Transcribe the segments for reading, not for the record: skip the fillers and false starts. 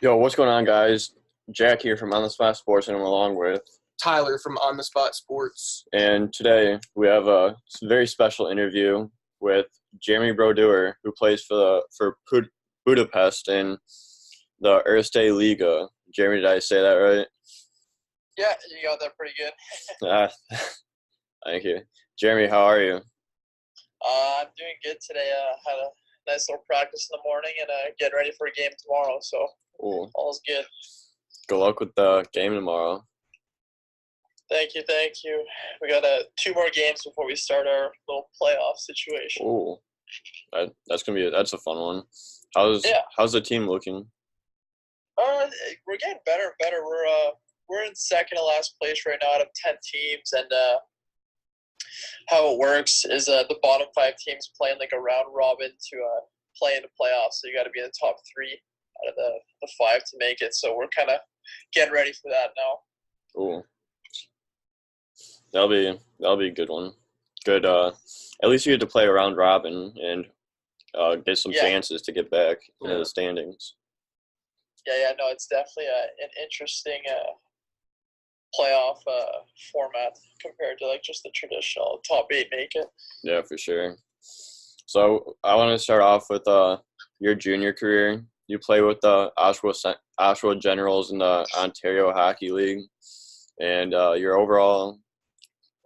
Yo, what's going on, guys? Jack here from On the Spot Sports, and I'm along with. Tyler from On the Spot Sports. And today we have a very special interview with Jeremy Brodeur, who plays for Budapest in the Erste Liga. Jeremy, did I say that right? Yeah, you got that pretty good. Ah, thank you. Jeremy, how are you? I'm doing good today. Had a nice little practice in the morning and getting ready for a game tomorrow. So Ooh, all's good. good luck with the game tomorrow. Thank you, thank you. We got two more games before we start our little playoff situation. Ooh, that's a fun one. How's Yeah, how's the team looking? we're getting better and better. We're in second to last place right now out of 10 teams, and how it works is the bottom five teams playing like a round robin to play in the playoffs. So you got to be in the top three out of the five to make it. So we're kind of getting ready for that now. Ooh, that'll be a good one. Good. At least you get to play a round robin and get some Yeah, chances to get back into the standings. yeah. No, it's definitely an interesting playoff format compared to like just the traditional top eight make it. Yeah, for sure. So I want to start off with your junior career. You play with the Oshawa Generals in the Ontario Hockey League, and your overall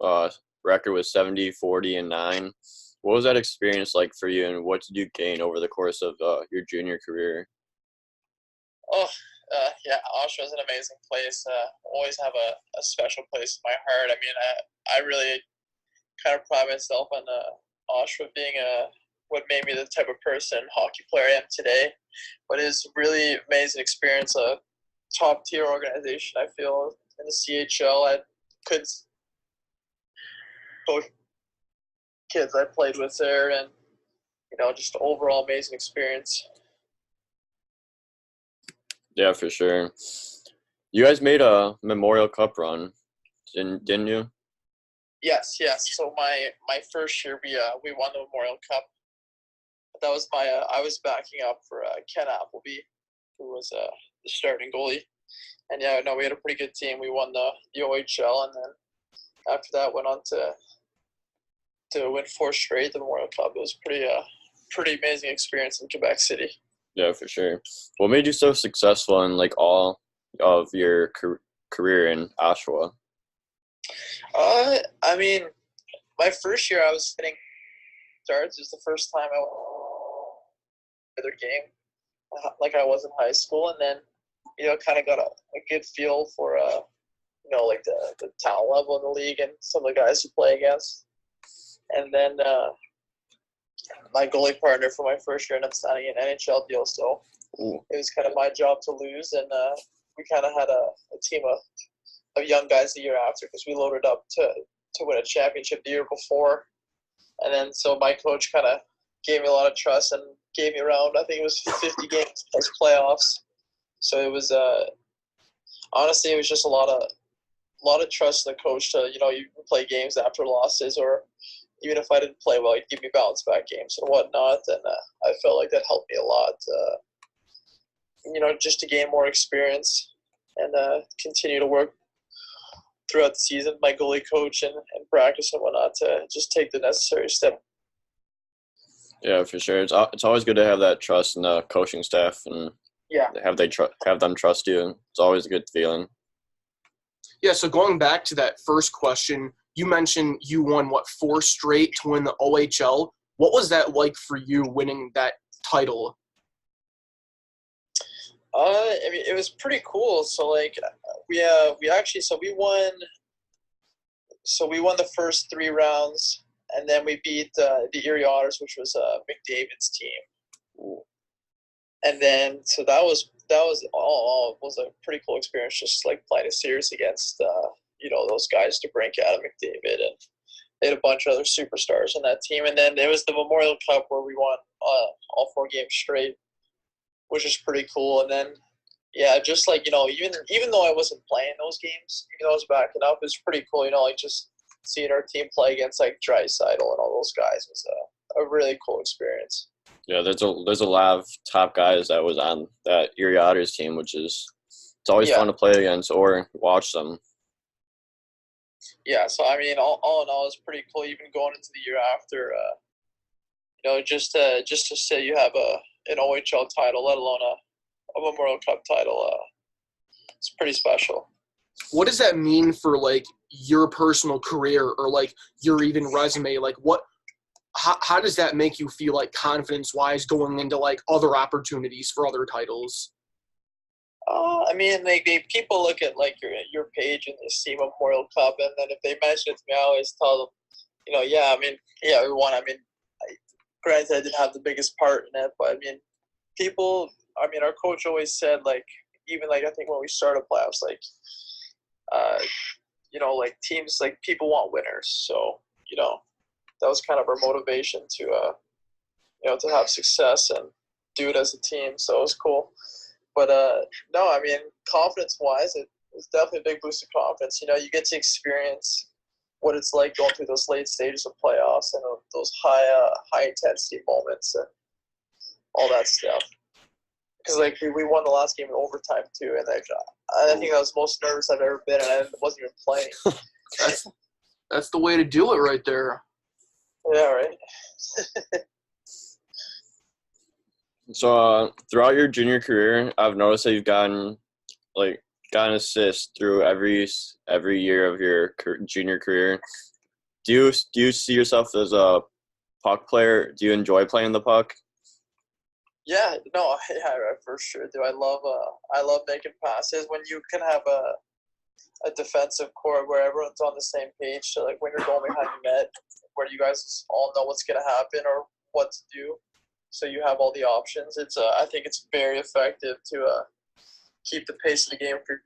uh, record was 70, 40, and 9. What was that experience like for you, and what did you gain over the course of your junior career? Oh, yeah, Oshawa is an amazing place. Always have a special place in my heart. I mean, I really kind of pride myself on Oshawa being what made me the type of person, hockey player I am today. But it's really amazing experience, a top tier organization, I feel, in the CHL. I could coach kids I played with there, and, just overall amazing experience. Yeah, for sure. You guys made a Memorial Cup run, didn't you? Yes, yes. So my first year, we won the Memorial Cup. That was I was backing up for Ken Appleby, who was the starting goalie. And yeah, no, we had a pretty good team. We won the OHL, and then after that went on to win four straight the Memorial Cup. It was pretty amazing experience in Quebec City. Yeah, for sure. What made you so successful in like all of your career in Oshawa? I mean, my first year I was hitting starts. It was the first time I went to their game, like I was in high school, and then kind of got a good feel for like the talent level in the league and some of the guys who play against. And then my goalie partner for my first year ended up signing an NHL deal, so Ooh. it was kind of my job to lose, and we kind of had a team of young guys the year after because we loaded up to win a championship the year before. And then so my coach kind of gave me a lot of trust and gave me around, I think it was 50 games plus playoffs. So it was honestly, it was just a lot of trust in the coach to you play games after losses, or even if I didn't play well, he'd give me bounce back games and whatnot. And I felt like that helped me a lot. Just to gain more experience and continue to work throughout the season, my goalie coach and practice and whatnot to just take the necessary step. Yeah, for sure. It's always good to have that trust in the coaching staff and Yeah. have them trust you. It's always a good feeling. Yeah, so going back to that first question, you mentioned you won, four straight to win the OHL. What was that like for you winning that title? I mean, it was pretty cool. So like, we won the first three rounds, and then we beat the Erie Otters, which was McDavid's team. And then so that was a pretty cool experience, just like playing a series against those guys, DeBrincat and McDavid, and they had a bunch of other superstars on that team. And then there was the Memorial Cup where we won all four games straight, which is pretty cool. And then yeah, just like even though I wasn't playing those games, even though I was backing up, it was pretty cool. Like just seeing our team play against like Draisaitl and all those guys was a really cool experience. Yeah, there's a lot of top guys that was on that Erie Otters team, which is it's always Yeah. fun to play against or watch them. Yeah, so I mean, all in all, it's pretty cool. Even going into the year after, just to say you have an OHL title, let alone a Memorial Cup title, it's pretty special. What does that mean for like your personal career or like your even resume? Like how does that make you feel like confidence wise going into like other opportunities for other titles? I mean, people look at like your page and they see Memorial Cup, and then if they mention it to me, I always tell them, yeah, I mean, yeah, we won. I mean, granted, I didn't have the biggest part in it, but I mean, our coach always said like, even like I think when we started playoffs, like, like teams, like people want winners, so that was kind of our motivation to to have success and do it as a team. So it was cool. But no, I mean, confidence-wise, it was definitely a big boost of confidence. You get to experience what it's like going through those late stages of playoffs and those high intensity moments and all that stuff. Because like we won the last game in overtime too, and I think I was the most nervous I've ever been, and I wasn't even playing. That's the way to do it right there. Yeah, right. So throughout your junior career, I've noticed that you've gotten assists through every year of your junior career. Do you see yourself as a puck player? Do you enjoy playing the puck? Yeah, no, yeah, for sure, dude. I love making passes when you can have a defensive core where everyone's on the same page. So like when you're going behind the net, where you guys all know what's gonna happen or what to do, so you have all the options. I think it's very effective to keep the pace of the game for.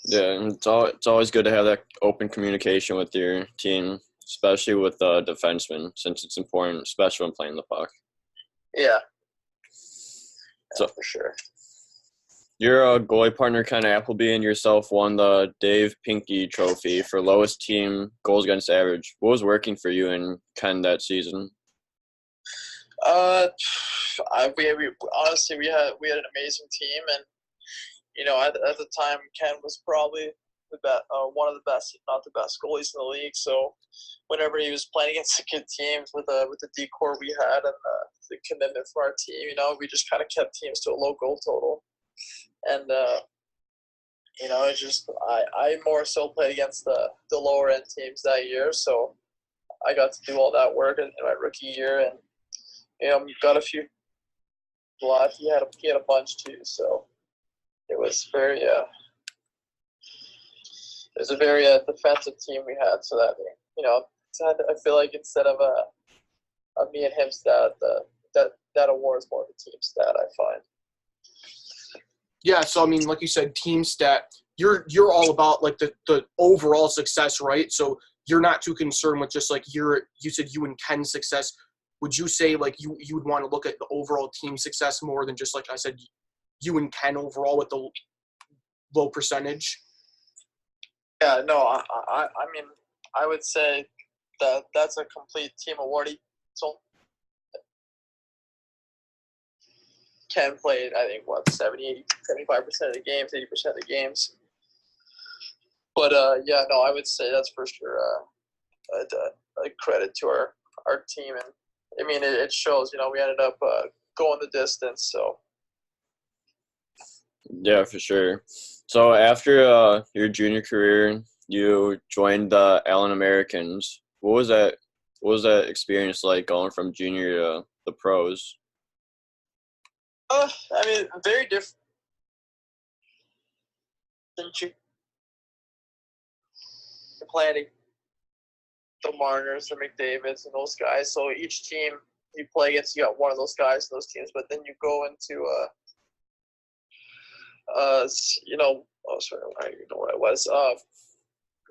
Yeah, and it's always good to have that open communication with your team, especially with defensemen, since it's important, especially when playing the puck. Yeah, So for sure. Your goalie partner, Ken Appleby, and yourself won the Dave Pinky Trophy for lowest team goals against average. What was working for you and Ken that season? We honestly we had an amazing team, and at the time Ken was probably one of the best, if not the best, goalies in the league. So whenever he was playing against the good teams with the D-core we had and the commitment for our team, we just kind of kept teams to a low goal total. And it's just I more so played against the lower end teams that year, so I got to do all that work in my rookie year, and got a few blots. He had a bunch too, so it was a very defensive team we had. So that I feel like instead of a me and him stat, that award is more of a team stat, I find. Yeah, so I mean, like you said, team stat. You're all about like the overall success, right? So you're not too concerned with just like you said you and Ken's success. Would you say like you would want to look at the overall team success more than just like I said, you and Ken overall with the low percentage? Yeah, no, I mean, I would say that that's a complete team award. So Ken played, I think, 75% of the games, 80% of the games. But, yeah, no, I would say that's for sure a credit to our team. And, I mean, it shows, we ended up going the distance, so. Yeah, for sure. So after your junior career, you joined the Allen Americans. What was that experience like going from junior to the pros? I mean, very different. Planning the Marners, the McDavids, and those guys. So each team you play against, you got one of those guys, those teams. But then you go into oh sorry, I don't even know what it was.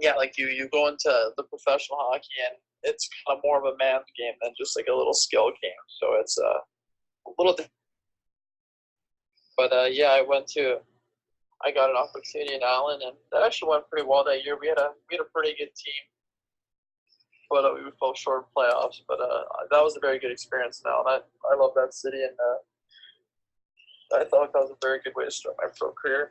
Yeah, like you go into the professional hockey, and it's kind of more of a man's game than just like a little skill game. So it's a little different. But yeah, I got an opportunity in Allen, and that actually went pretty well that year. We had a pretty good team. but we fell short of playoffs. But that was a very good experience now, and I love that city, and I thought that was a very good way to start my pro career.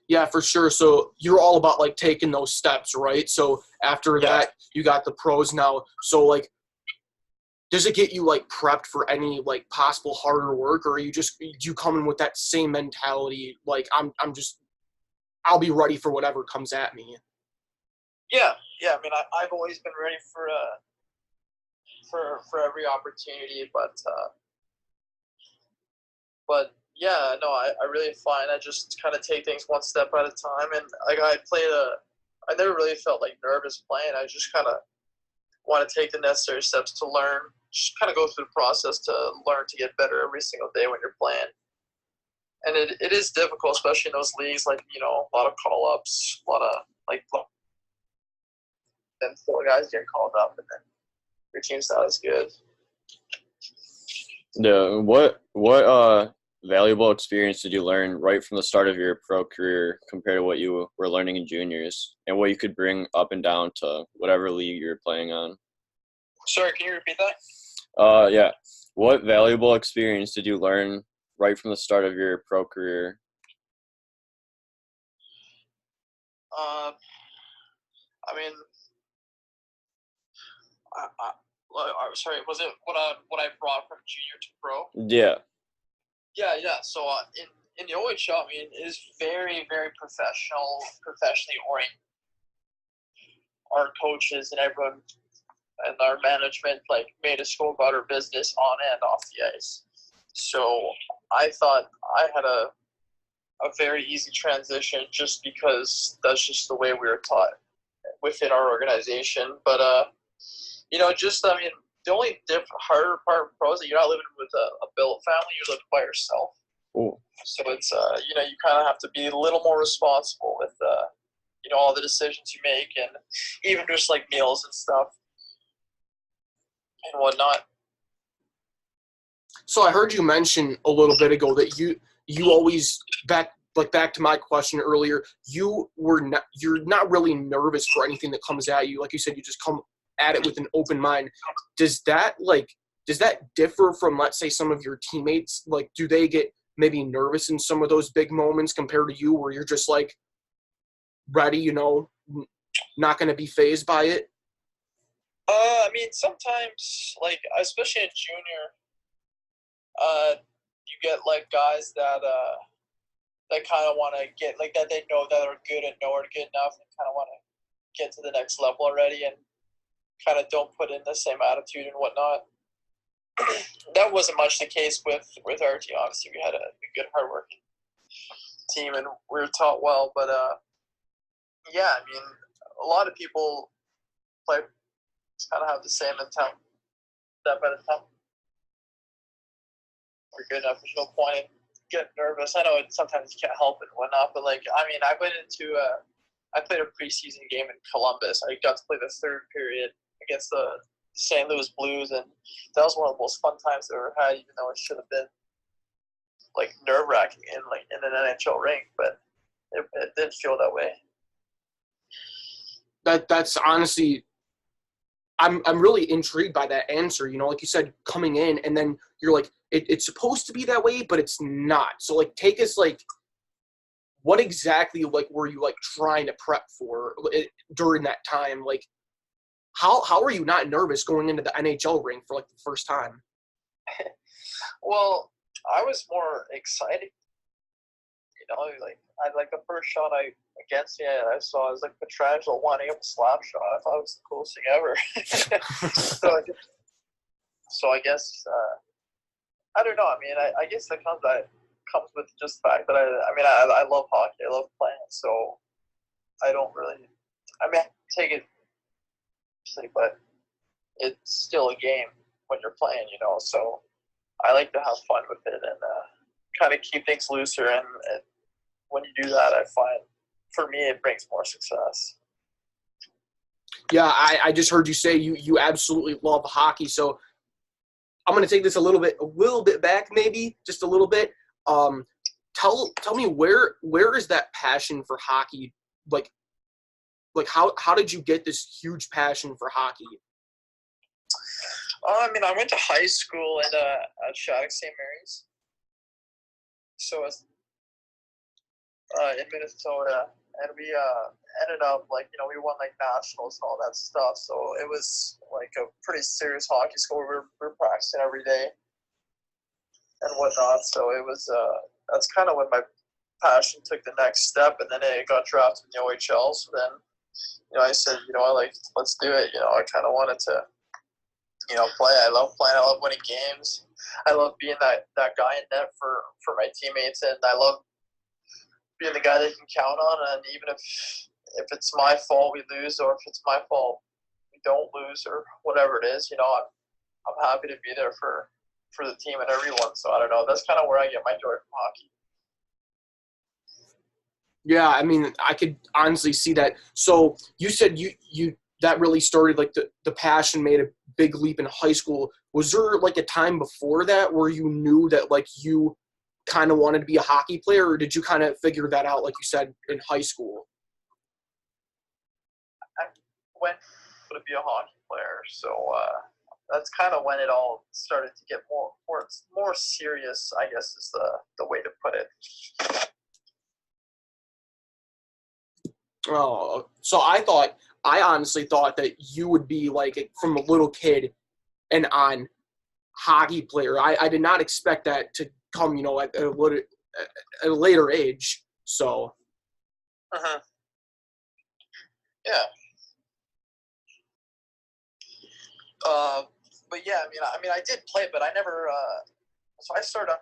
Yeah, for sure. So you're all about like taking those steps, right? So after that, you got the pros now. So like, does it get you like prepped for any like possible harder work, or are you just do you come in with that same mentality? Like I'll be ready for whatever comes at me. Yeah. I mean, I've always been ready for every opportunity, but yeah, no, I really find I just kind of take things one step at a time, and like I never really felt like nervous playing. I just kind of want to take the necessary steps to learn, just kind of go through the process to learn to get better every single day when you're playing. And it is difficult, especially in those leagues, like, you know, a lot of call-ups, a lot of, like, then 4 guys get called up, and then your team's not as good. Yeah. What valuable experience did you learn right from the start of your pro career compared to what you were learning in juniors, and what you could bring up and down to whatever league you're playing on? Sorry, can you repeat that? Yeah. What valuable experience did you learn right from the start of your pro career? I mean, sorry, was it what I brought from junior to pro? Yeah. Yeah. So in the OHL, I mean, it is very, very professionally oriented. Our coaches and everyone and our management like made us go about our business on and off the ice. So I thought I had a very easy transition just because that's just the way we were taught within our organization. But you know, just I mean, the only harder part of pro is that you're not living with a built family; you're living by yourself. Ooh. So it's you know, you kind of have to be a little more responsible with you know, all the decisions you make, and even just like meals and stuff and whatnot. So I heard you mention a little bit ago that you always back to my question earlier, you're not really nervous for anything that comes at you. Like you said, you just come at it with an open mind. Does that differ from, let's say, some of your teammates? Like, do they get maybe nervous in some of those big moments compared to you, where you're just like ready, you know, not going to be fazed by it? I mean, sometimes, like, especially in junior, you get like guys that kind of want to get like that, they know that are good and know are good enough, and kind of want to get to the next level already, and kind of don't put in the same attitude and whatnot. That wasn't much the case with our team. Obviously, we had a good, hardworking team, and we were taught well. But yeah, I mean, a lot of people play kind of have the same mentality. That by the time we're good enough, there's no point in getting nervous. I know sometimes you can't help it and whatnot, but like, I mean, I played a preseason game in Columbus. I got to play the third period against the St. Louis Blues, and that was one of the most fun times I've ever had, even though it should have been like nerve-wracking in an NHL rink, but it didn't feel that way. That's honestly, I'm really intrigued by that answer. You know, like you said, coming in and then you're like, it's supposed to be that way, but it's not. So like, take us like, what exactly like were you like trying to prep for during that time? Like, how are you not nervous going into the NHL ring for like the first time? Well, I was more excited. You know, like the first shot against me, I saw was like Pietrangelo winding up a slap shot. I thought it was the coolest thing ever. so I guess I don't know. I mean, I guess that comes with just the fact that I love hockey. I love playing. So I don't really. I mean, I take it, but it's still a game when you're playing. You know, so I like to have fun with it and kind of keep things looser. And when you do that, I find for me it brings more success. Yeah, I just heard you say you absolutely love hockey. So I'm going to take this a little bit back, maybe just a little bit. Tell me where is that passion for hockey like like how did you get this huge passion for hockey? I mean, I went to high school at Shattuck St. Mary's, so it's in Minnesota, and we ended up like we won like nationals and all that stuff. So it was like a pretty serious hockey school. We were practicing every day and whatnot. So it was that's kind of when my passion took the next step, and then it got drafted in the OHL. So then I said let's do it. I kind of wanted to play. I love playing. I love winning games. I love being that guy in net for my teammates, and I love being the guy they can count on. And even if it's my fault we lose, or if it's my fault we don't lose, or whatever it is, I'm happy to be there for the team and everyone. So I don't know. That's kind of where I get my joy from hockey. Yeah, I mean, I could honestly see that. So you said you that really started, like, the passion made a big leap in high school. Was there, like, a time before that where you knew that, like, you kind of wanted to be a hockey player, or did you kind of figure that out, like you said, in high school? I went to be a hockey player, so that's kind of when it all started to get more serious, I guess is the way to put it. Oh, so I honestly thought that you would be, like, from a little kid and on hockey player. I did not expect that to come, at a later age. So. Uh-huh. Yeah. But yeah, I mean, I did play, but I never. So I started.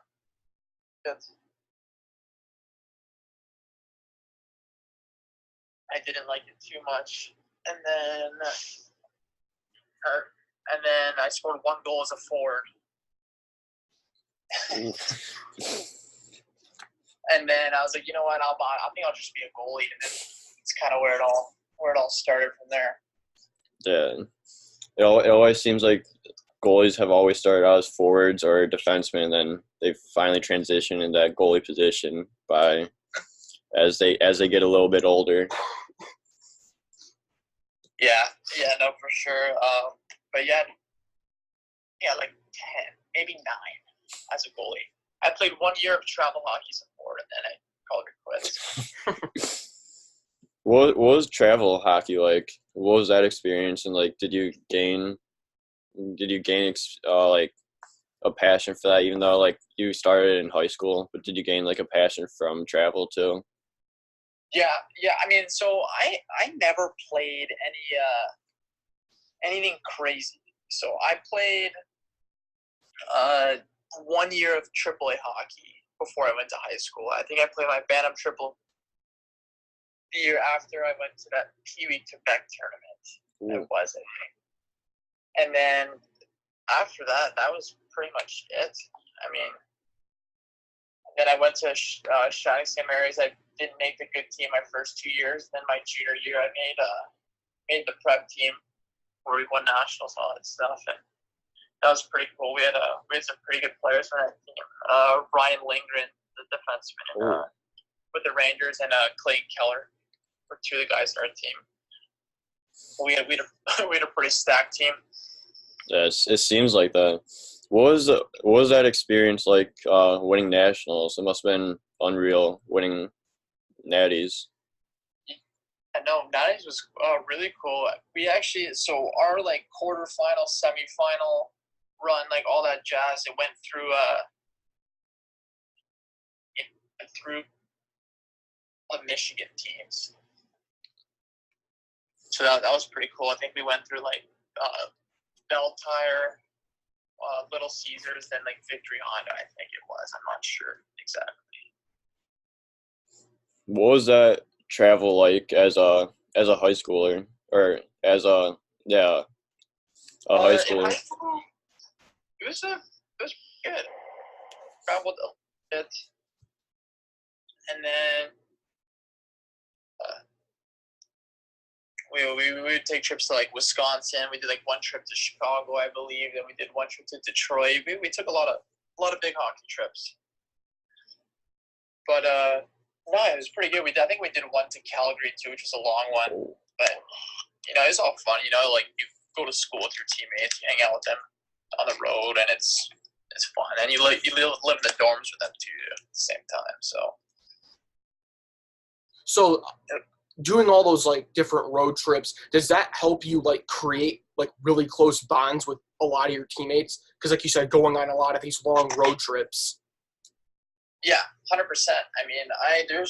I didn't like it too much, and then I scored 1 goal as a forward. And then I was like, you know what? I think I'll just be a goalie, and then it's kind of where it all started from there. Yeah, it always seems like goalies have always started out as forwards or defensemen, and then they finally transition in that goalie position as they get a little bit older. Yeah, no, for sure. But yeah, like 10, maybe 9 as a goalie. I played 1 year of travel hockey support, and then I called it quits. What was travel hockey like? What was that experience? And, like, did you gain like a passion for that, even though, like, you started in high school, but did you gain, like, a passion from travel too? Yeah. I mean, so I never played anything crazy. So I played 1 year of AAA hockey before I went to high school. I think I played my Bantam Triple the year after I went to that Pee Wee Quebec tournament. It was, I think. And then after that was pretty much it. I mean, then I went to Shattuck St. Mary's. I didn't make the good team my first 2 years. Then my junior year, I made the prep team where we won nationals and all that stuff. And that was pretty cool. We had some pretty good players on that team. Ryan Lindgren, the defenseman, with the Rangers, and Clayton Keller were 2 of the guys on our team. We had a pretty stacked team. Yes, it seems like that. What was that experience like, winning nationals? It must have been unreal winning natties. I know, natties was really cool. We actually, so our like quarterfinal, semifinal run, like all that jazz, it went through Michigan teams. So that was pretty cool. I think we went through like Bell Tire, Little Caesars, then like Victory Honda, I think it was. I'm not sure exactly. What was that travel like as a high schooler, or as a high schooler? In high school, it was good. Traveled a bit, and then we would take trips to like Wisconsin. We did like 1 trip to Chicago, I believe. Then we did 1 trip to Detroit. We took a lot of big hockey trips. But no, it was pretty good. I think we did 1 to Calgary too, which was a long one. But, it's all fun. Like you go to school with your teammates, you hang out with them on the road, and it's fun. And you live in the dorms with them too at the same time. So doing all those like different road trips, does that help you like create like really close bonds with a lot of your teammates? Because like you said, going on a lot of these long road trips. Yeah, 100%. I mean, I did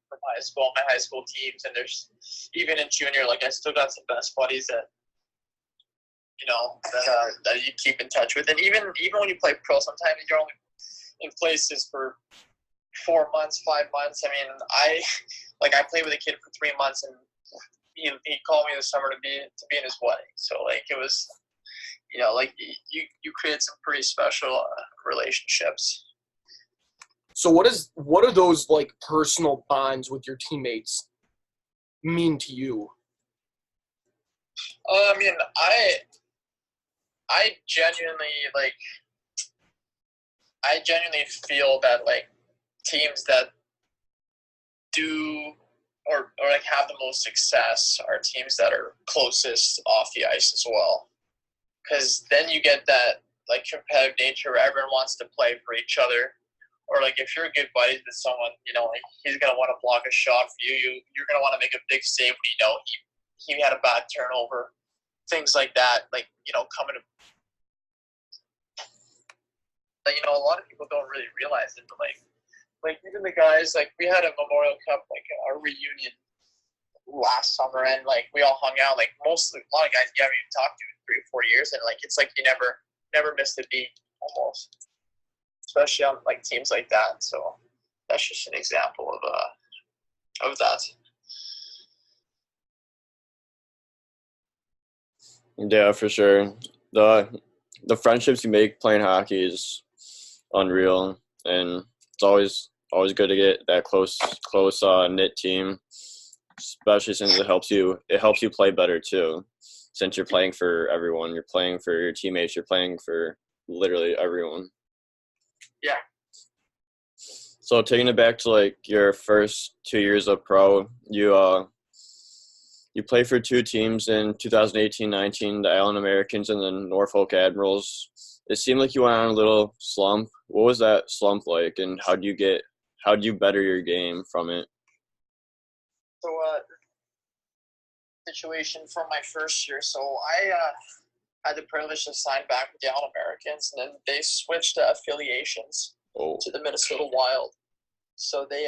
from high school, my high school teams, and there's even in junior, like I still got some best buddies that that you keep in touch with, and even when you play pro, sometimes you're only in places for 4 months, 5 months. I mean, I played with a kid for 3 months, and he called me this summer to be in his wedding. So like it was, like you create some pretty special relationships. So what are those like personal bonds with your teammates mean to you? I mean, I genuinely feel that like teams that do or like have the most success are teams that are closest off the ice as well, because then you get that like competitive nature where everyone wants to play for each other. Or like if you're good buddies with someone, like he's gonna want to block a shot for you. You're gonna want to make a big save when he had a bad turnover, things like that. Like coming to. A lot of people don't really realize it, but like even the guys, like we had a Memorial Cup, like our reunion last summer, and like we all hung out. Like a lot of guys you haven't even talked to in 3 or 4 years, and like it's like you never missed a beat almost, especially on like teams like that. So that's just an example of that. Yeah, for sure. The friendships you make playing hockey is unreal, and it's always good to get that close knit team, especially since it helps you play better too. Since you're playing for everyone, you're playing for your teammates, you're playing for literally everyone. Yeah. So taking it back to like your first 2 years of pro, you played for 2 teams in 2018-19, the Allen Americans and the Norfolk Admirals. It seemed like you went on a little slump. What was that slump like, and how do you better your game from it? So, situation from my first year. So I had the privilege to sign back with the Allen Americans, and then they switched affiliations to the Minnesota Wild. So they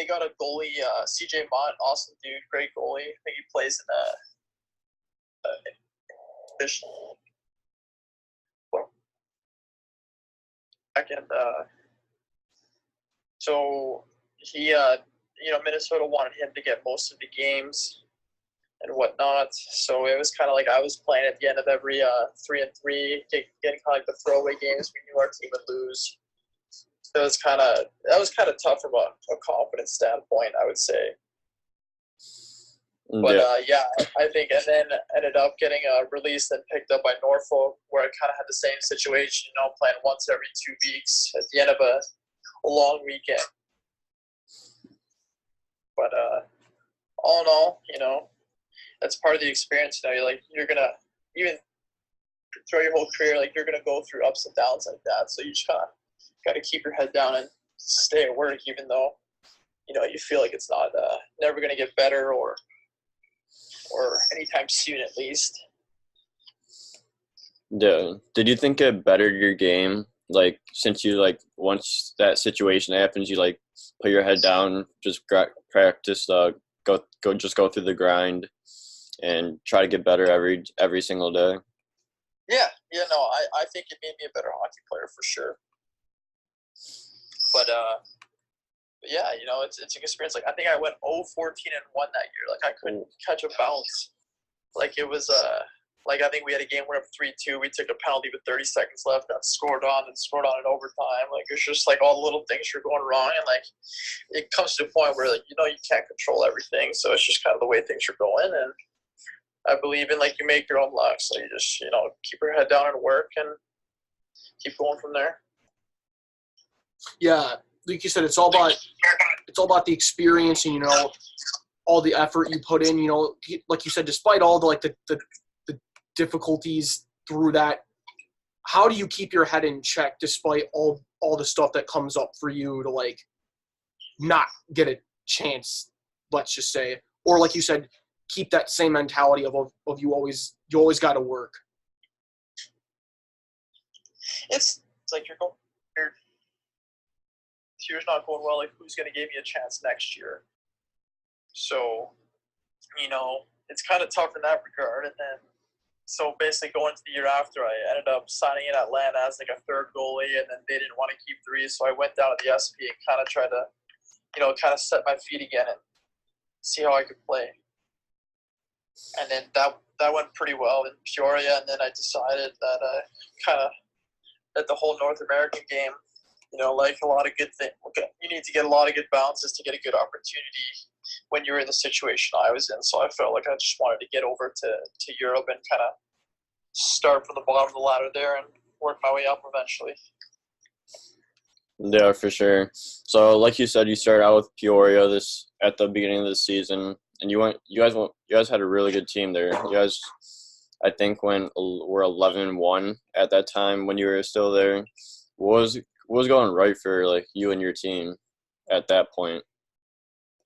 got a goalie, CJ Mott, awesome dude, great goalie. I think he plays in fish. And so he, Minnesota wanted him to get most of the games and whatnot. So it was kind of like I was playing at the end of every 3-3, getting kind of like the throwaway games we knew our team would lose. So that was kind of tough from a confidence standpoint, I would say. But I think, and then ended up getting released and picked up by Norfolk, where I kind of had the same situation, playing once every 2 weeks at the end of a long weekend. But all in all, that's part of the experience. You're gonna even throughout your whole career, like you're gonna go through ups and downs like that. So you just got to keep your head down and stay at work, even though you feel like it's not never gonna get better or anytime soon, at least. Yeah. Did you think it bettered your game? Like, since you once that situation happens, you put your head down, just practice, go through the grind, and try to get better every single day. Yeah. I think it made me a better hockey player for sure. But yeah, it's an experience. Like I think I went 0-14-1 that year. Like I couldn't catch a bounce. Like it was like I think we had a game we're up 3-2. We took a penalty with 30 seconds left, got scored on in overtime. Like it's just like all the little things are going wrong, and like it comes to a point where you can't control everything. So it's just kind of the way things are going, and I believe in you make your own luck. So you just keep your head down and work and keep going from there. Yeah, like you said, it's all about the experience, and all the effort you put in, you know, like you said, despite all the difficulties through that, how do you keep your head in check despite all the stuff that comes up for you to like not get a chance, let's just say, or like you said, keep that same mentality of you always got to work. It's like your year's not going well. Like, who's going to give me a chance next year? So, you know, it's kind of tough in that regard. And then, so basically going to the year after, I ended up signing in Atlanta as like a third goalie, and then they didn't want to keep three. So I went down to the SP and kind of tried to, you know, kind of set my feet again and see how I could play. And then that went pretty well in Peoria. And then I decided that that the whole North American game, you know, like a lot of good things, you need to get a lot of good bounces to get a good opportunity when you're in the situation I was in. So I felt like I just wanted to get over to Europe and kind of start from the bottom of the ladder there and work my way up eventually. Yeah, for sure. So, like you said, you started out with Peoria at the beginning of the season, and you guys had a really good team there. You guys, I think, were 11-1 at that time when you were still there. What was going right for like you and your team at that point?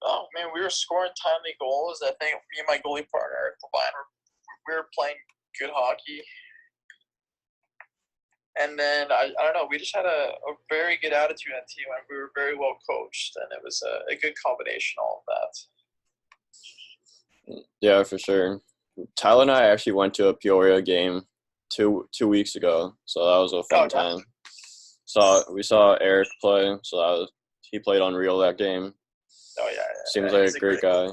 Oh man, we were scoring timely goals. I think me and my goalie partner combined, we were playing good hockey. And then I don't know, we just had a very good attitude on the team, and we were very well coached, and it was a good combination, all of that. Yeah, for sure. Tyler and I actually went to a Peoria game two weeks ago, so that was a fun time. So we saw Eric play, so he played unreal that game. Oh yeah. Seems like a great guy.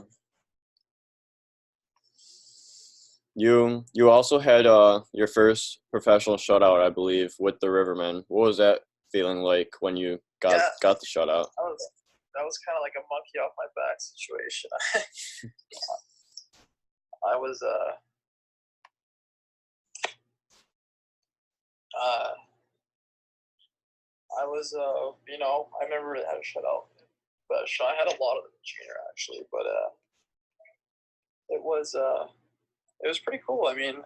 You also had your first professional shutout, I believe, with the Rivermen. What was that feeling like when you got the shutout? That was kind of like a monkey off my back situation. I was you know, I never really had a shutout, but I had a lot of them in junior actually, but it was pretty cool. I mean,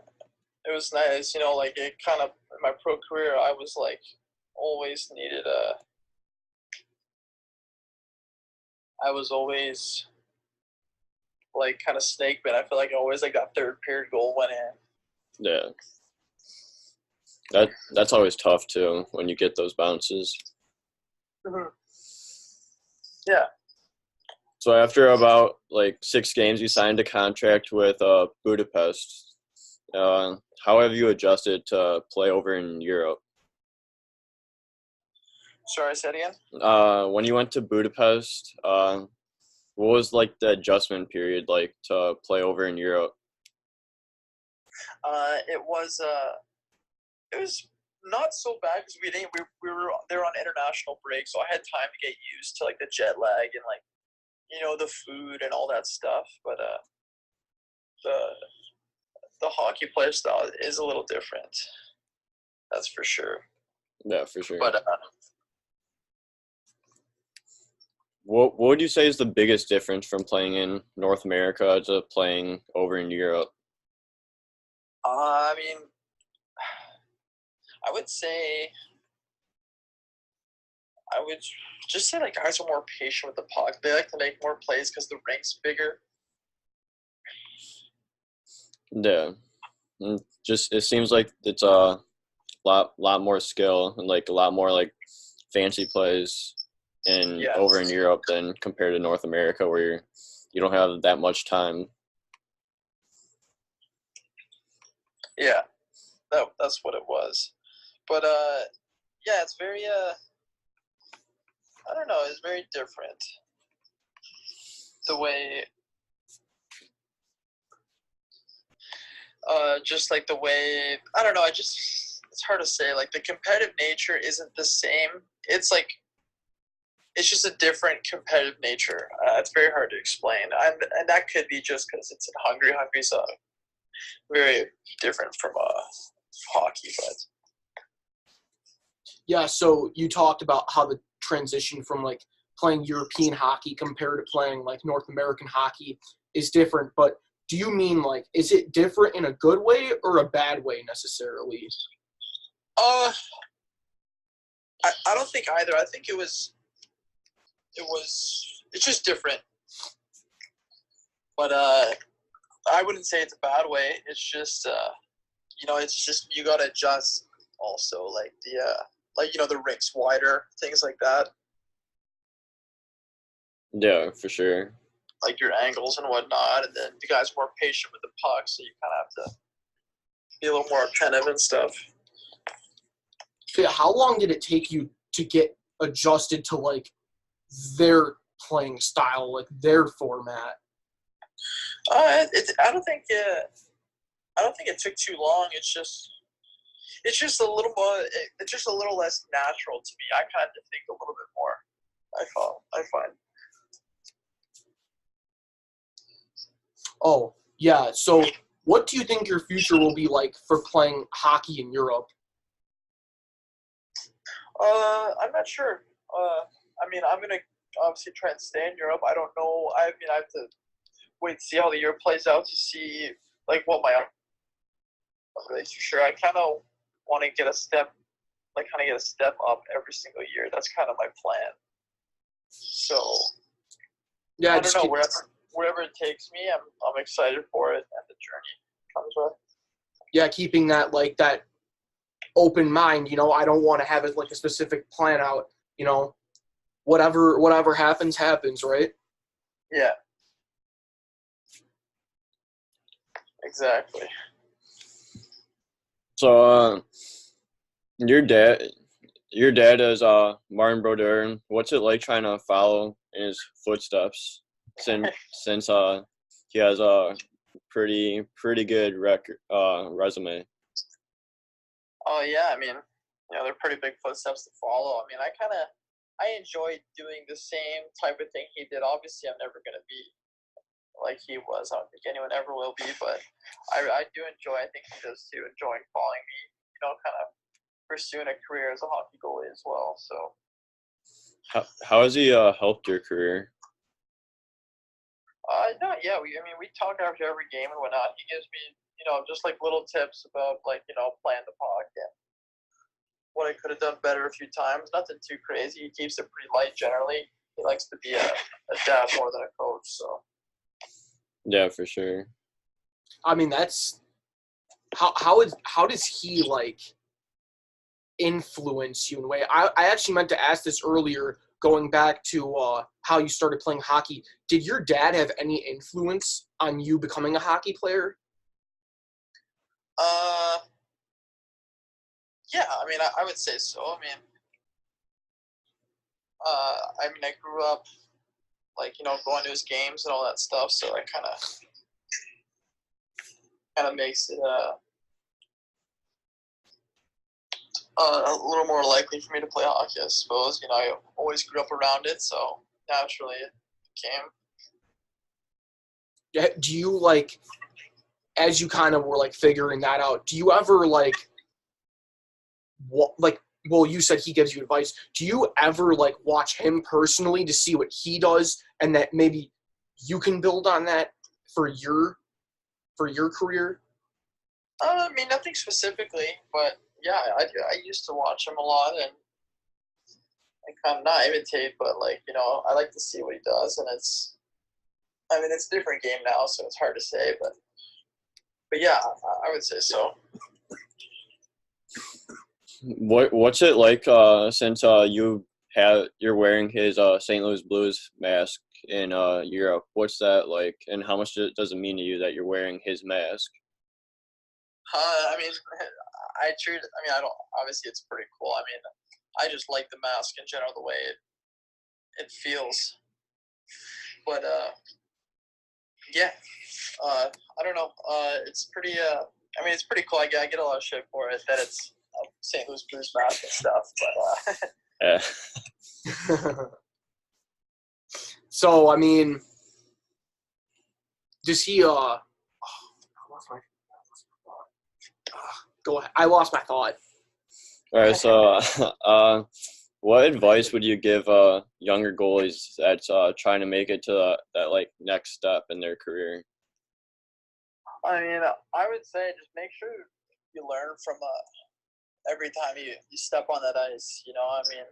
it was nice, you know, like it kind of, in my pro career, I was like always needed I was always like kind of snake bit. I feel like always like that third period goal went in. Yeah. That's always tough too when you get those bounces. Mm-hmm. Yeah. So after about like 6 games, you signed a contract with Budapest. How have you adjusted to play over in Europe? Sorry, say it again? When you went to Budapest, what was like the adjustment period like to play over in Europe? It was not so bad because we were there on international break, so I had time to get used to like the jet lag and like, you know, the food and all that stuff. But the hockey player style is a little different. That's for sure. Yeah, for sure. But what would you say is the biggest difference from playing in North America to playing over in Europe? I mean, I would just say like guys are more patient with the puck. They like to make more plays because the rink's bigger. Yeah, just it seems like it's a lot more skill and like a lot more like fancy plays over in Europe than compared to North America, where you don't have that much time. Yeah, that's what it was. But yeah, it's very I don't know, it's very different. The way just like the way, I don't know, it's hard to say. Like the competitive nature isn't the same. It's like, it's just a different competitive nature. It's very hard to explain. And that could be just because it's in Hungary. Hungary's very different from hockey, but. Yeah, so you talked about how the transition from like playing European hockey compared to playing like North American hockey is different, but do you mean like, is it different in a good way or a bad way necessarily? I don't think either. I think it's just different. But I wouldn't say it's a bad way. It's just it's just you gotta adjust also, like the rink's wider, things like that. Yeah, for sure. Like your angles and whatnot, and then the guy's more patient with the puck, so you kind of have to be a little more attentive and stuff. Okay, how long did it take you to get adjusted to like their playing style, like their format? I don't think it took too long. It's just a little more. It's just a little less natural to me. I kind of think a little bit more. I find. Oh, yeah. So what do you think your future will be like for playing hockey in Europe? I'm not sure. I mean, I'm gonna obviously try and stay in Europe. I don't know. I mean, I have to wait and see how the year plays out to see like what my really too sure. I kind of want to get a step up every single year. That's kind of my plan. So Yeah, I don't know. Wherever it takes me, I'm excited for it, and the journey comes with. Yeah, keeping that open mind. I don't want to have it like a specific plan out. Whatever happens, right? Yeah. Exactly. So, your dad is Martin Brodeur. What's it like trying to follow in his footsteps since he has a pretty good resume? Oh yeah, I mean, they're pretty big footsteps to follow. I mean, I enjoy doing the same type of thing he did. Obviously, I'm never gonna be like he was. I don't think anyone ever will be, but I do enjoy. I think he does too, enjoying following me. Kind of pursuing a career as a hockey goalie as well. So, how has he helped your career? no, yeah. We talk after every game and whatnot. He gives me, just like little tips about playing the puck and what I could have done better a few times. Nothing too crazy. He keeps it pretty light generally. He likes to be a dad more than a coach. So. Yeah, for sure. I mean, that's how does he like influence you in a way? I actually meant to ask this earlier, going back to how you started playing hockey. Did your dad have any influence on you becoming a hockey player? Yeah, I mean, I would say so. I mean, I grew up like going to his games and all that stuff, so I kind of makes it a little more likely for me to play hockey, I suppose. I always grew up around it, so naturally it came. Yeah, do you like, as you kind of were like figuring that out, do you ever like, well, you said he gives you advice. Do you ever like watch him personally to see what he does, and that maybe you can build on that for your career? I mean, nothing specifically, but yeah, I used to watch him a lot and kind of not imitate, but I like to see what he does, and it's a different game now, so it's hard to say, but yeah, I would say so. What's it like since you're wearing his St. Louis Blues mask in Europe? What's that like, and how much does it mean to you that you're wearing his mask? I mean, I don't. Obviously, it's pretty cool. I mean, I just like the mask in general, the way it feels. But yeah, I don't know. It's pretty. I mean, it's pretty cool. I get a lot of shit for it that it's St. Louis Blues mask and stuff. But Yeah. So I mean, does he? Go ahead. I lost my thought. All right. So, What advice would you give younger goalies that's trying to make it to that like next step in their career? I mean, I would say just make sure you learn from every time you step on that ice. You know, I mean,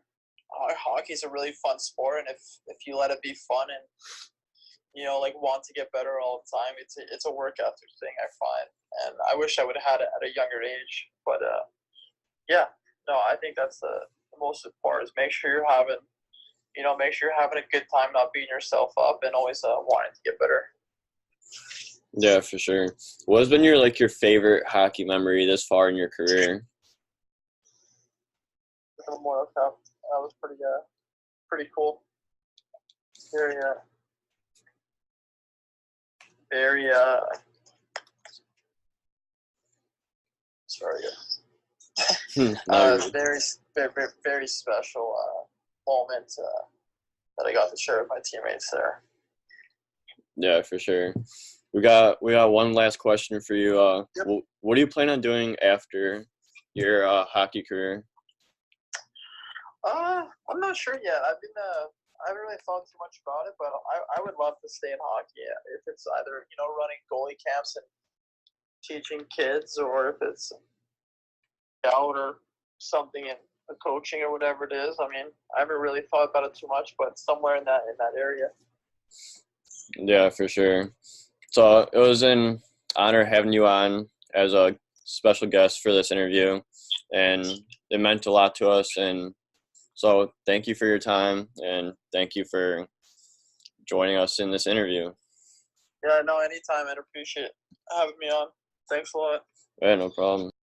hockey's a really fun sport, and if you let it be fun and you know, like want to get better all the time, it's a work ethic thing, I find, and I wish I would have had it at a younger age. But yeah, no, I think that's the most important is make sure you're having a good time, not beating yourself up, and always wanting to get better. Yeah, for sure. What has been your favorite hockey memory this far in your career? The Memorial Cup, that was pretty cool. Very very sorry. Very very special moment that I got to share with my teammates there. Yeah, for sure. We got one last question for you. Yep. What do you plan on doing after your hockey career? I'm not sure yet. I haven't really thought too much about it, but I would love to stay in hockey. If it's either, you know, running goalie camps and teaching kids, or if it's out or something in the coaching or whatever it is. I mean, I haven't really thought about it too much, but somewhere in that area. Yeah, for sure. So it was an honor having you on as a special guest for this interview, and it meant a lot to us. And so thank you for your time, and thank you for joining us in this interview. Yeah, no, anytime. I'd appreciate having me on. Thanks a lot. Yeah, no problem.